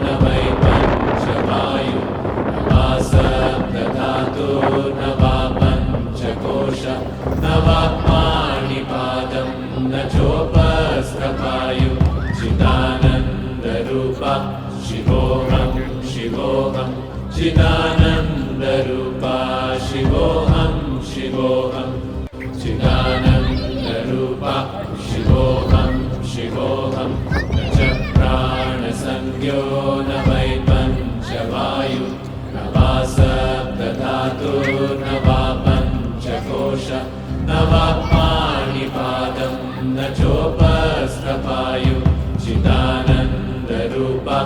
न वै पञ्चवायु न वा सप्तधातुर्न वा पञ्चकोश न वा पाणिपादं न चोपस्थपायु चिदानन्दरूपा शिवोऽहं शिवोऽहं चिदानन्दरूपा शिवोऽहं शिवोऽहं चिदानन्दरूपा शिवोऽहं शिवोऽहं न च प्राणसंज्ञो न वै पञ्चवायु न वा सप्तधातुर्न वा पञ्चकोश न वा पाणिपादं न चोपस्थपायु चिदानन्दरूपा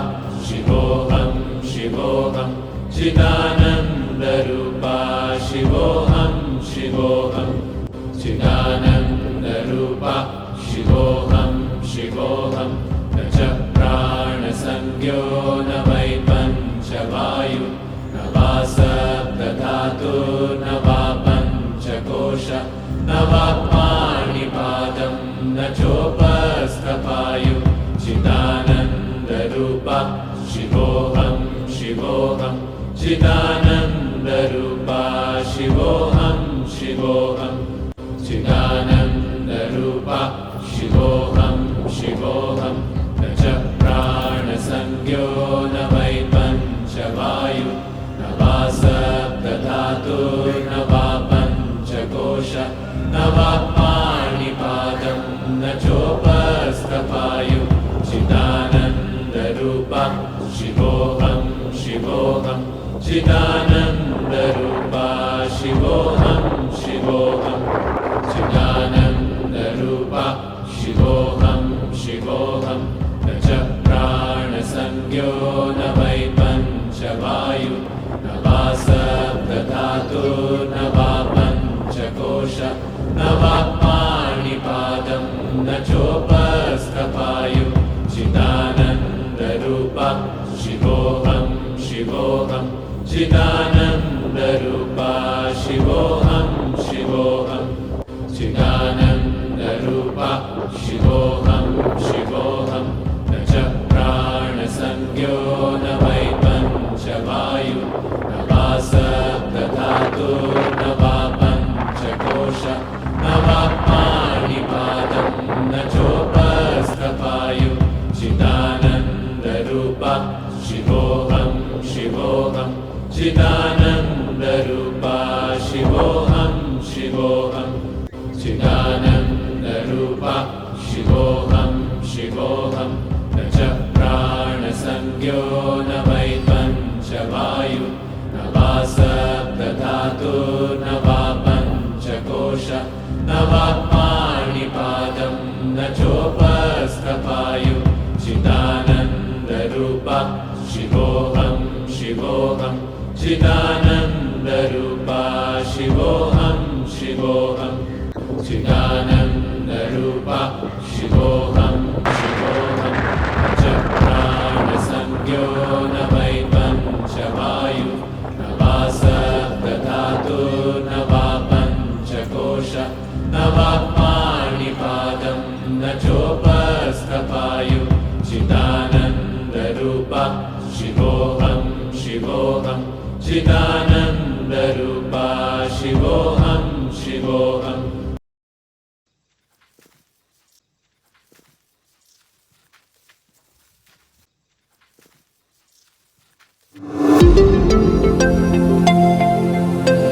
शिवोऽहं शिवोऽहं चिदानन्दरूपा शिवोऽहं शिवोऽहं चिदानन्दरूपा शिवोऽहं शिवोऽहं न च प्राणसंज्ञो न वै पञ्चवायु न वा सप्तधातुर्न वा पञ्चकोश न वा पाणिपादं न चोपस्थपायु चिदानन्दरूपा शिवोऽहं शिवोऽहं चिदानन्दरूपा शिवोऽहं शिवोऽहं चिदानन्दरूपा शिवोऽहं शिवोऽहं न च प्राणसंज्ञो न वै पञ्चवायु न वा सप्तधातुर्न वा पञ्चकोश न वा पाणिपादं न चोपस्थपायु चिदानन्दरूपा शिवोऽहं शिवोऽहं चिदानन्दरूपा शिवोऽहं शिवोऽहं चिदानन्दरूपा शिवोऽहं शिवोऽहं न च प्राणसंज्ञो न वै पञ्चवायु न वा सप्तधातुर्न वा पञ्चकोश न वा पाणिपादं न चोपस्थपायु चिदानन्दरूपा शिवोऽहं शिवोऽहं चिदानन्दरूपा शिवोऽहं शिवोऽहं चिदानन्दरूपा शिवोऽहं शिवोऽहं न च प्राणसंज्ञो न वै पञ्चवायु न वा सप्तधातुर्न वा पञ्चकोश न वा पाणिपादं न चोपस्थपायु चिदानन्दरूपा शिवोऽहं शिवोऽहं चिदानन्दरूपा शिवोऽहं शिवोऽहं चिदानन्दरूपा शिवोऽहं शिवोऽहं न च प्राणसंज्ञो न वै पञ्चवायु न वा सप्तधातुर्न वा पञ्चकोश न वा पाणिपादं न चोपस्थपायु चिदानन्दरूपा शिवोऽहं शिवोऽहं चिदानन्दरूपा शिवोऽहं शिवोऽहं चिदानन्दरूपा शिवोऽहं शिवोऽहं न च प्राणसंज्ञो न वै पञ्चवायु न वा सप्तधातुर्न वा पञ्चकोश न वा पाणिपादं न चोपस्थपायु चिदानन्दरूपा शिवोऽहं शिवोऽहं चिदानन्दरूपा